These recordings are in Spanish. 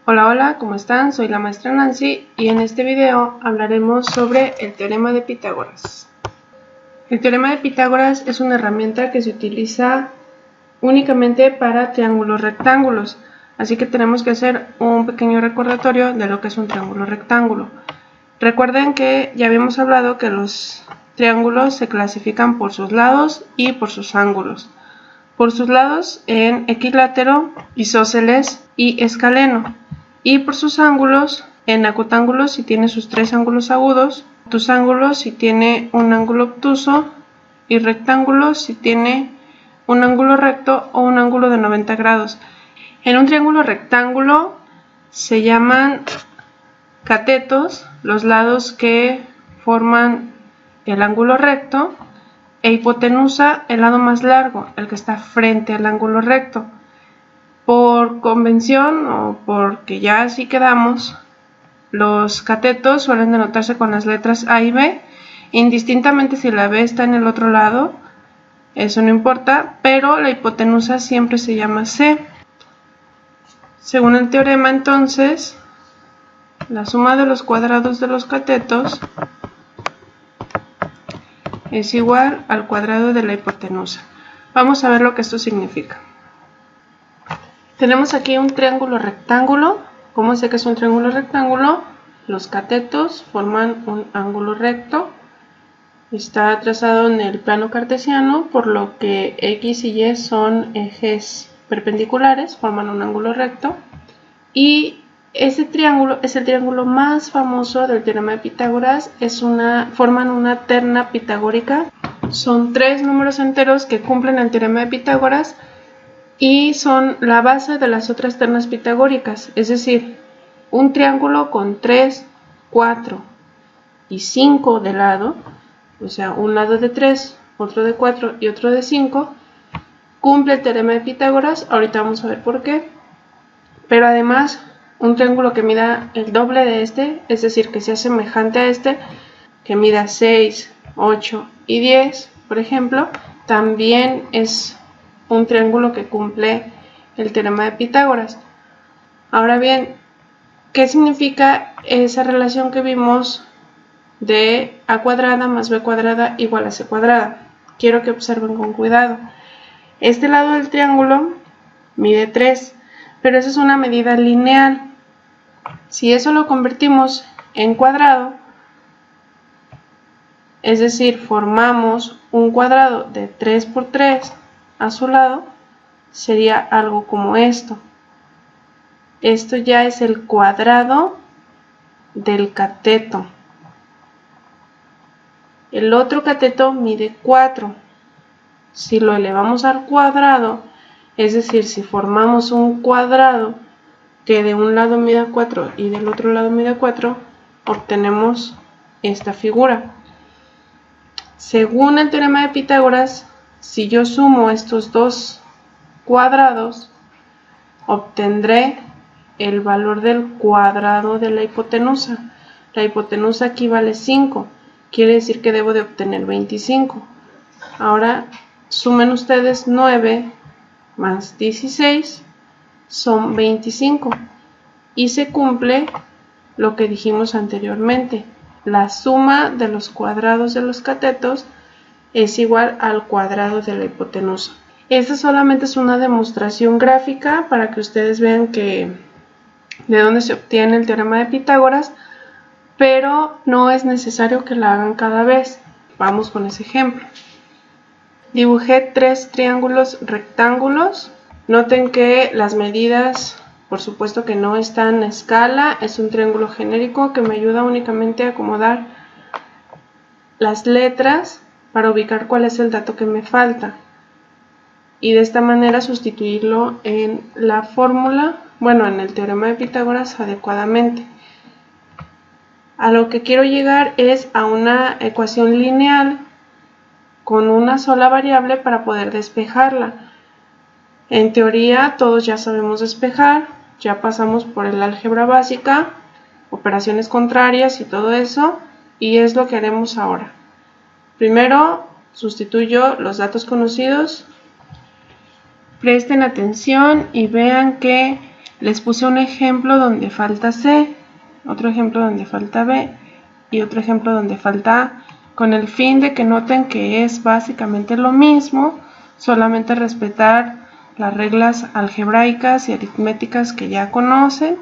Hola, hola, ¿cómo están? Soy la maestra Nancy y en este video hablaremos sobre el teorema de Pitágoras. El teorema de Pitágoras es una herramienta que se utiliza únicamente para triángulos rectángulos, así que tenemos que hacer un pequeño recordatorio de lo que es un triángulo rectángulo. Recuerden que ya habíamos hablado que los triángulos se clasifican por sus lados y por sus ángulos. Por sus lados en equilátero, isósceles y escaleno. Y por sus ángulos, en acotángulos si tiene sus tres ángulos agudos, obtusángulos si tiene un ángulo obtuso y rectángulos si tiene un ángulo recto o un ángulo de 90 grados. En un triángulo rectángulo se llaman catetos los lados que forman el ángulo recto e hipotenusa el lado más largo, el que está frente al ángulo recto. Por convención o porque ya así quedamos, los catetos suelen denotarse con las letras A y B, indistintamente si la B está en el otro lado, eso no importa, pero la hipotenusa siempre se llama C. Según el teorema, entonces, la suma de los cuadrados de los catetos es igual al cuadrado de la hipotenusa. Vamos a ver lo que esto significa. Tenemos aquí un triángulo rectángulo. ¿Cómo sé que es un triángulo rectángulo? Los catetos forman un ángulo recto. Está trazado en el plano cartesiano, por lo que X y Y son ejes perpendiculares, forman un ángulo recto. Y ese triángulo es el triángulo más famoso del teorema de Pitágoras. Forman una terna pitagórica. Son tres números enteros que cumplen el teorema de Pitágoras y son la base de las otras ternas pitagóricas, es decir, un triángulo con 3, 4 y 5 de lado, o sea, un lado de 3, otro de 4 y otro de 5, cumple el teorema de Pitágoras. Ahorita vamos a ver por qué. Pero además, un triángulo que mida el doble de este, es decir, que sea semejante a este, que mida 6, 8 y 10, por ejemplo, también es un triángulo que cumple el teorema de Pitágoras. Ahora bien, ¿qué significa esa relación que vimos de a cuadrada más b cuadrada igual a c cuadrada? Quiero que observen con cuidado. Este lado del triángulo mide 3, pero esa es una medida lineal. Si eso lo convertimos en cuadrado, es decir, formamos un cuadrado de 3 por 3 a su lado, sería algo como esto. Esto ya es el cuadrado del cateto. El otro cateto mide 4. Si lo elevamos al cuadrado, es decir, si formamos un cuadrado que de un lado mida 4 y del otro lado mida 4, obtenemos esta figura. Según el teorema de Pitágoras, si yo sumo estos dos cuadrados, obtendré el valor del cuadrado de la hipotenusa. La hipotenusa aquí vale 5, quiere decir que debo de obtener 25. Ahora sumen ustedes 9 más 16, son 25. Y se cumple lo que dijimos anteriormente. La suma de los cuadrados de los catetos es igual al cuadrado de la hipotenusa. Esta solamente es una demostración gráfica para que ustedes vean de dónde se obtiene el teorema de Pitágoras, pero no es necesario que la hagan cada vez. Vamos con ese ejemplo. Dibujé tres triángulos rectángulos. Noten que las medidas, por supuesto que no están a escala, es un triángulo genérico que me ayuda únicamente a acomodar las letras para ubicar cuál es el dato que me falta. Y de esta manera sustituirlo en la fórmula, en el teorema de Pitágoras adecuadamente. A lo que quiero llegar es a una ecuación lineal con una sola variable para poder despejarla. En teoría todos ya sabemos despejar, ya pasamos por el álgebra básica, operaciones contrarias y todo eso, y es lo que haremos ahora. Primero sustituyo los datos conocidos. Presten atención y vean que Les puse un ejemplo donde falta C, otro ejemplo donde falta B y otro ejemplo donde falta A, con el fin de que noten que es básicamente lo mismo, solamente respetar las reglas algebraicas y aritméticas que ya conocen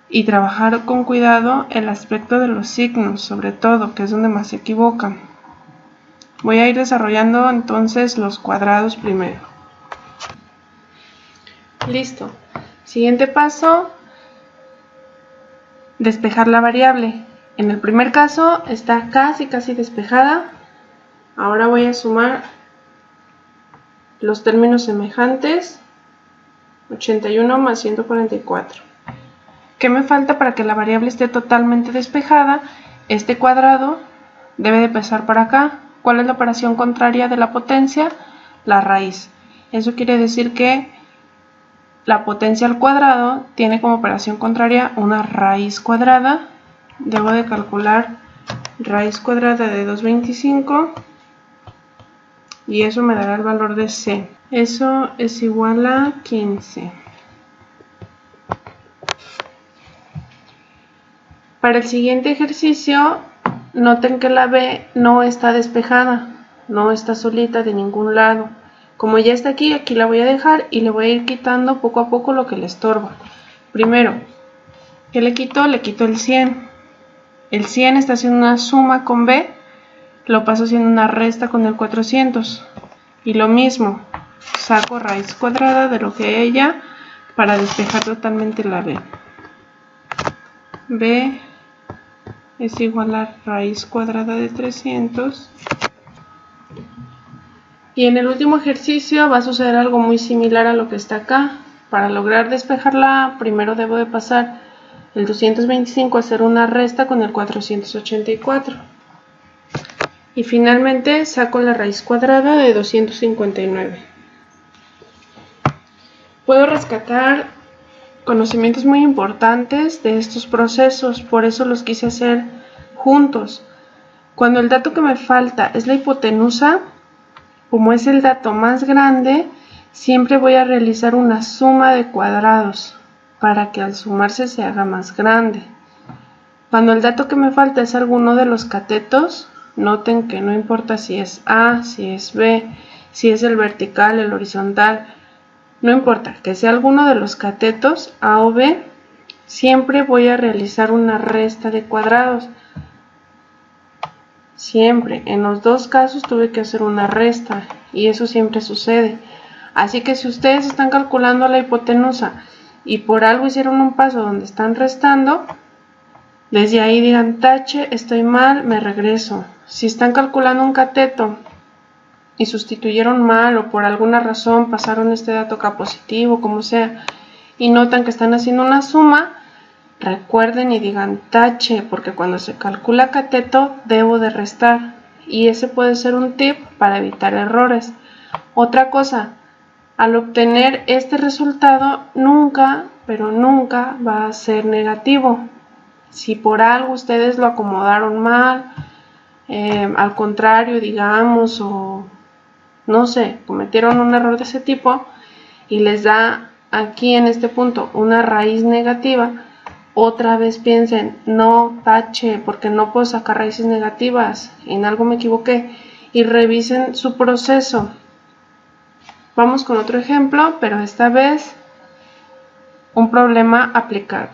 y trabajar con cuidado el aspecto de los signos, sobre todo, que es donde más se equivocan. Voy a ir desarrollando entonces los cuadrados primero. Listo. Siguiente paso, despejar la variable. En el primer caso está casi despejada. Ahora voy a sumar los términos semejantes. 81 más 144. ¿Qué me falta para que la variable esté totalmente despejada? Este cuadrado debe de pasar para acá. ¿Cuál es la operación contraria de la potencia? La raíz. Eso quiere decir que la potencia al cuadrado tiene como operación contraria una raíz cuadrada. Debo de calcular raíz cuadrada de 225 y eso me dará el valor de C. Eso es igual a 15. Para el siguiente ejercicio, noten que la B no está despejada, no está solita de ningún lado. Como ya está aquí, aquí la voy a dejar y le voy a ir quitando poco a poco lo que le estorba. Primero, ¿qué le quito? Le quito el 100. El 100 está haciendo una suma con B, lo paso haciendo una resta con el 400. Y lo mismo, saco raíz cuadrada de lo que ella para despejar totalmente la B. B es igual a raíz cuadrada de 300. Y en el último ejercicio va a suceder algo muy similar a lo que está acá. Para lograr despejarla, primero debo de pasar el 225 a hacer una resta con el 484. Y finalmente saco la raíz cuadrada de 259. Puedo rescatar conocimientos muy importantes de estos procesos, por eso los quise hacer juntos. Cuando el dato que me falta es la hipotenusa, como es el dato más grande, siempre voy a realizar una suma de cuadrados para que al sumarse se haga más grande. Cuando el dato que me falta es alguno de los catetos, noten que no importa si es A, si es B, si es el vertical, el horizontal, no importa que sea alguno de los catetos A o B, siempre voy a realizar una resta de cuadrados. Siempre, en los dos casos tuve que hacer una resta y eso siempre sucede. Así que si ustedes están calculando la hipotenusa y por algo hicieron un paso donde están restando, desde ahí digan tache, estoy mal, me regreso. Si están calculando un cateto y sustituyeron mal o por alguna razón pasaron este dato acá positivo, como sea, y notan que están haciendo una suma, recuerden y digan tache, porque cuando se calcula cateto debo de restar. Y ese puede ser un tip para evitar errores. Otra cosa, al obtener este resultado nunca, pero nunca va a ser negativo. Si por algo ustedes lo acomodaron mal, al contrario, digamos, o no sé, cometieron un error de ese tipo y les da aquí en este punto una raíz negativa, otra vez piensen, no tache, porque no puedo sacar raíces negativas, en algo me equivoqué, y revisen su proceso. Vamos con otro ejemplo, pero esta vez un problema aplicado.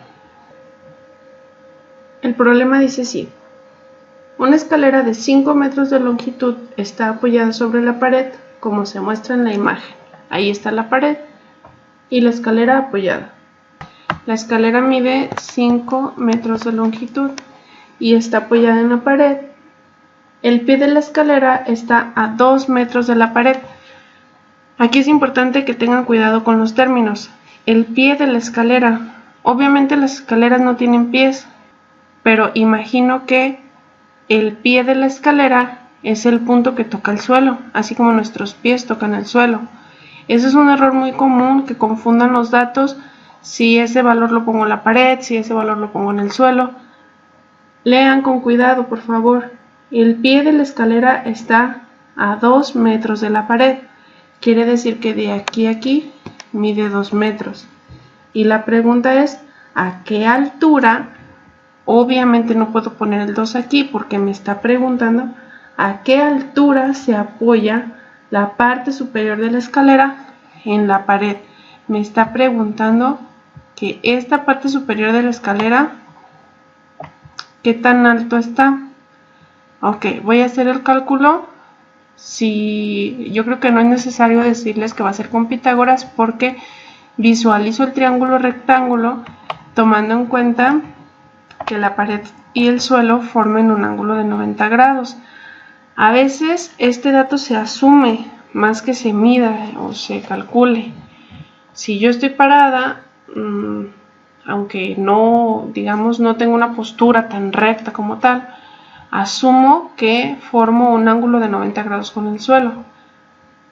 El problema dice así: una escalera de 5 metros de longitud está apoyada sobre la pared, como se muestra en la imagen. Ahí está la pared y la escalera apoyada. La escalera mide 5 metros de longitud y está apoyada en la pared. El pie de la escalera está a 2 metros de la pared. Aquí es importante que tengan cuidado con los términos. El pie de la escalera. Obviamente las escaleras no tienen pies, pero imagino que el pie de la escalera es el punto que toca el suelo, así como nuestros pies tocan el suelo. Ese es un error muy común, que confundan los datos, si ese valor lo pongo en la pared, si ese valor lo pongo en el suelo. Lean con cuidado, por favor. El pie de la escalera está a 2 metros de la pared. Quiere decir que de aquí a aquí mide 2 metros. Y la pregunta es, ¿a qué altura? Obviamente no puedo poner el 2 aquí porque me está preguntando a qué altura se apoya la parte superior de la escalera en la pared. Me está preguntando que esta parte superior de la escalera, ¿qué tan alto está? Ok, voy a hacer el cálculo. Yo creo que no es necesario decirles que va a ser con Pitágoras porque visualizo el triángulo rectángulo tomando en cuenta que la pared y el suelo formen un ángulo de 90 grados. A veces este dato se asume más que se mida o se calcule. Si yo estoy parada, aunque no, digamos, no tengo una postura tan recta como tal, asumo que formo un ángulo de 90 grados con el suelo.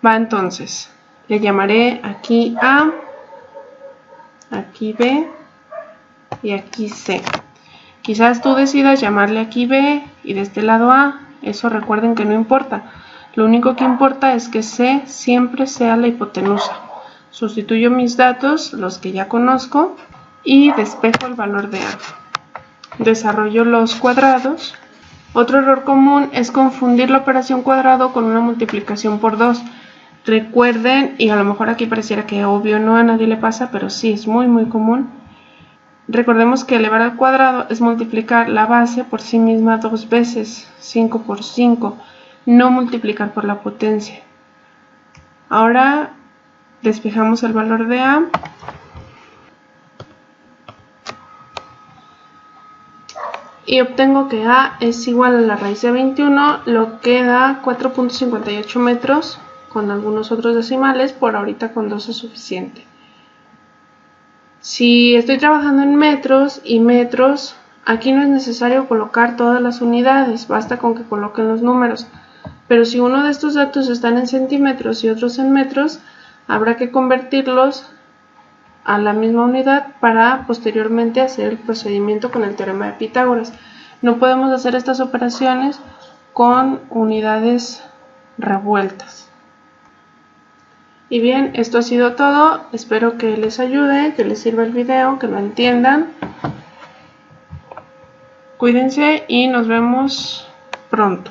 Va, entonces, le llamaré aquí A, aquí B y aquí C. Quizás tú decidas llamarle aquí B y de este lado A. Eso recuerden que no importa. Lo único que importa es que C siempre sea la hipotenusa. Sustituyo mis datos, los que ya conozco, y despejo el valor de A. Desarrollo los cuadrados. Otro error común es confundir la operación cuadrado con una multiplicación por 2. Recuerden, y a lo mejor aquí pareciera que obvio no a nadie le pasa, pero sí es muy común. Recordemos que elevar al cuadrado es multiplicar la base por sí misma 2 veces, 5 por 5, no multiplicar por la potencia. Ahora despejamos el valor de A. Y obtengo que A es igual a la raíz de 21, lo que da 4.58 metros, con algunos otros decimales, por ahorita con 2 es suficiente. Si estoy trabajando en metros y metros, aquí no es necesario colocar todas las unidades, basta con que coloquen los números. Pero si uno de estos datos están en centímetros y otros en metros, habrá que convertirlos a la misma unidad para posteriormente hacer el procedimiento con el teorema de Pitágoras. No podemos hacer estas operaciones con unidades revueltas. Y bien, esto ha sido todo. Espero que les ayude, que les sirva el video, que lo entiendan. Cuídense y nos vemos pronto.